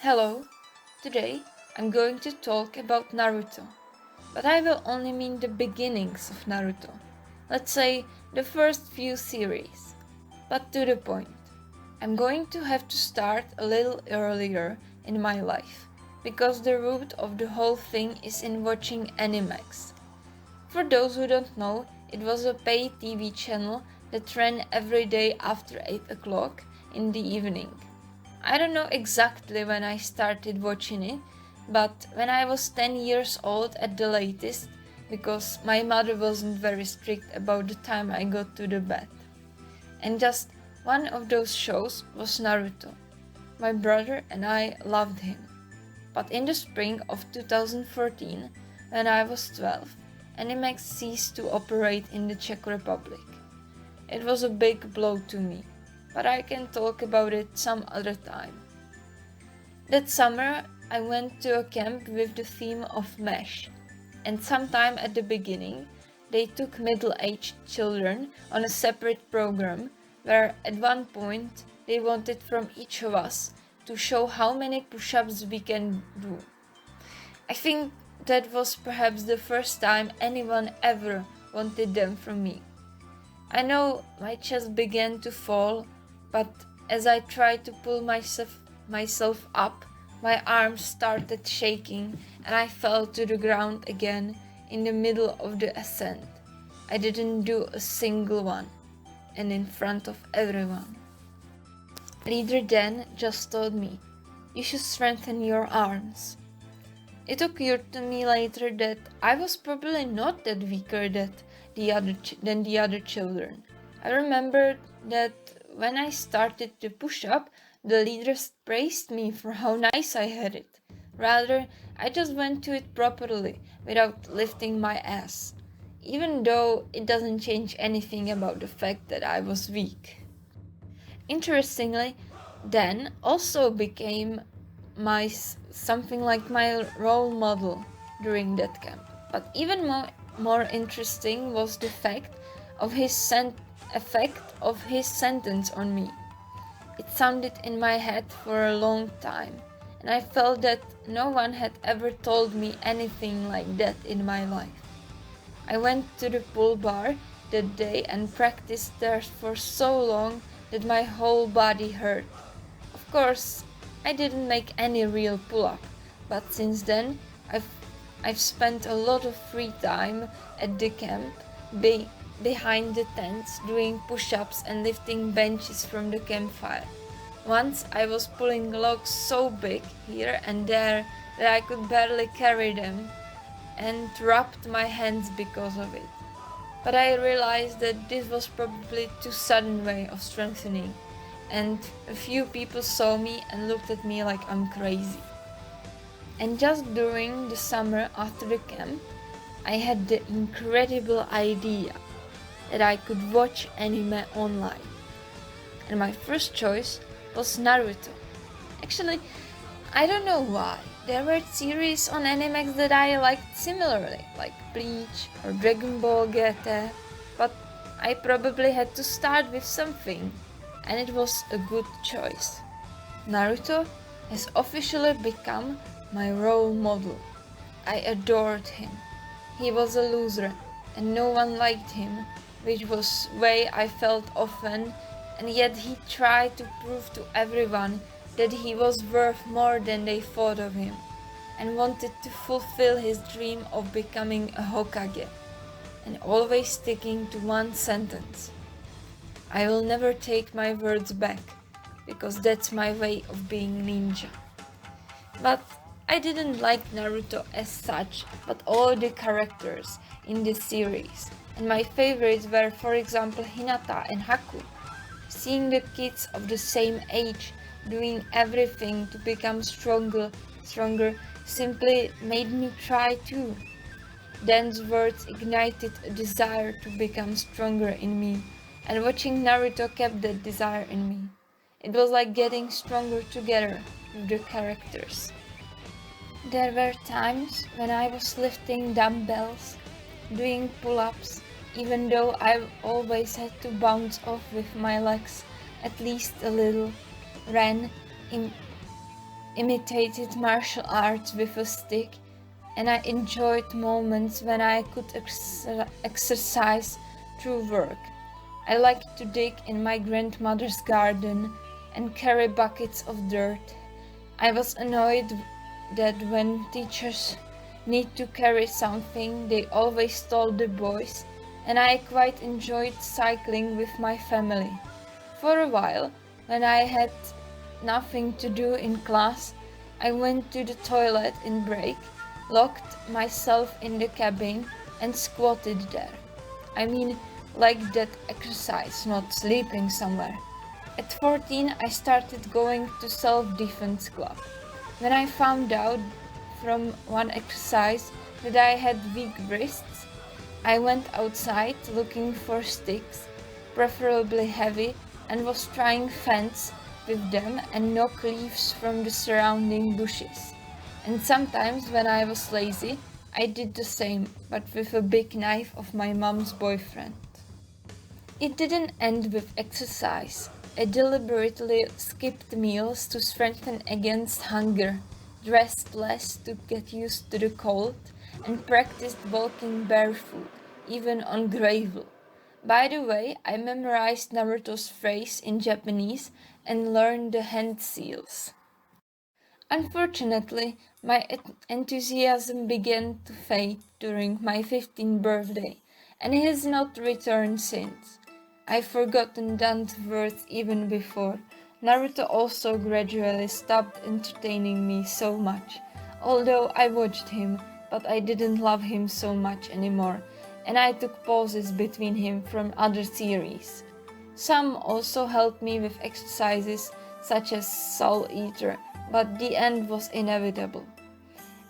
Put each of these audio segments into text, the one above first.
Hello, today I'm going to talk about Naruto, but I will only mean the beginnings of Naruto. Let's say the first few series. But to the point. I'm going to have to start a little earlier in my life, because the root of the whole thing is in watching Animax. For those who don't know, it was a pay TV channel that ran every day after 8 o'clock in the evening. I don't know exactly when I started watching it, but when I was 10 years old at the latest, because my mother wasn't very strict about the time I got to the bed. And just one of those shows was Naruto. My brother and I loved him. But in the spring of 2014, when I was 12, Animax ceased to operate in the Czech Republic. It was a big blow to me, but I can talk about it some other time. That summer, I went to a camp with the theme of MASH, and sometime at the beginning, they took middle-aged children on a separate program where at one point they wanted from each of us to show how many push-ups we can do. I think that was perhaps the first time anyone ever wanted them from me. I know my chest began to fall, but as I tried to pull myself up, my arms started shaking and I fell to the ground again in the middle of the ascent. I didn't do a single one, and in front of everyone. Leader then just told me, "You should strengthen your arms." It occurred to me later that I was probably not that weaker than the other children. I remembered that when I started to push up, the leaders praised me for how nice I had it. Rather, I just went to it properly, without lifting my ass, even though it doesn't change anything about the fact that I was weak. Interestingly, Dan also became something like my role model during that camp. But even more interesting was the fact of effect of his sentence on me. It sounded in my head for a long time, and I felt that no one had ever told me anything like that in my life. I went to the pool bar that day and practiced there for so long that my whole body hurt. Of course, I didn't make any real pull-up, but since then I've spent a lot of free time at the camp behind the tents doing push-ups and lifting benches from the campfire. Once I was pulling logs so big here and there that I could barely carry them and rubbed my hands because of it. But I realized that this was probably too sudden way of strengthening, and a few people saw me and looked at me like I'm crazy. And just during the summer after the camp, I had the incredible idea that I could watch anime online. And my first choice was Naruto. Actually, I don't know why. There were series on Animax that I liked similarly, like Bleach or Dragon Ball GT, but I probably had to start with something, and it was a good choice. Naruto has officially become my role model. I adored him. He was a loser, and no one liked him, which was way I felt often, and yet he tried to prove to everyone that he was worth more than they thought of him, and wanted to fulfill his dream of becoming a Hokage, and always sticking to one sentence. I will never take my words back, because that's my way of being ninja. But I didn't like Naruto as such, but all the characters in this series, and my favorites were, for example, Hinata and Haku. Seeing the kids of the same age doing everything to become stronger simply made me try too. Dan's words ignited a desire to become stronger in me, and watching Naruto kept that desire in me. It was like getting stronger together with the characters. There were times when I was lifting dumbbells, doing pull-ups, even though I always had to bounce off with my legs at least a little, ran imitated martial arts with a stick, and I enjoyed moments when I could exercise through work. I liked to dig in my grandmother's garden and carry buckets of dirt. I was annoyed that when teachers need to carry something, they always told the boys, and I quite enjoyed cycling with my family. For a while, when I had nothing to do in class, I went to the toilet in break, locked myself in the cabin, and squatted there. I mean, like that exercise, not sleeping somewhere. At 14, I started going to self-defense club. When I found out from one exercise that I had weak wrists, I went outside looking for sticks, preferably heavy, and was trying fence with them and knock leaves from the surrounding bushes. And sometimes when I was lazy, I did the same, but with a big knife of my mom's boyfriend. It didn't end with exercise. I deliberately skipped meals to strengthen against hunger, dressed less to get used to the cold, and practiced walking barefoot, even on gravel. By the way, I memorized Naruto's phrase in Japanese and learned the hand seals. Unfortunately, my enthusiasm began to fade during my 15th birthday, and it has not returned since. I've forgotten Dan's words even before. Naruto also gradually stopped entertaining me so much, although I watched him, but I didn't love him so much anymore, and I took pauses between him from other series. Some also helped me with exercises such as Soul Eater, but the end was inevitable.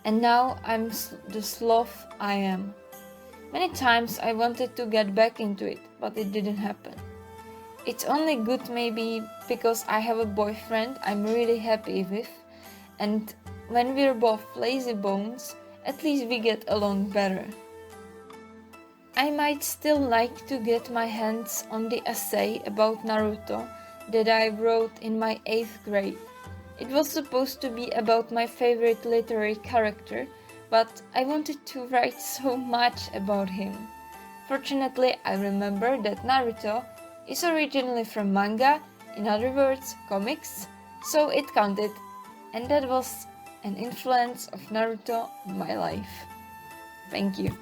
And now I'm the sloth I am. Many times I wanted to get back into it, but it didn't happen. It's only good maybe because I have a boyfriend I'm really happy with, and when we're both lazy bones, at least we get along better. I might still like to get my hands on the essay about Naruto that I wrote in my 8th grade. It was supposed to be about my favorite literary character, but I wanted to write so much about him. Fortunately, I remember that Naruto is originally from manga, in other words, comics, so it counted, and that was an influence of Naruto on my life. Thank you.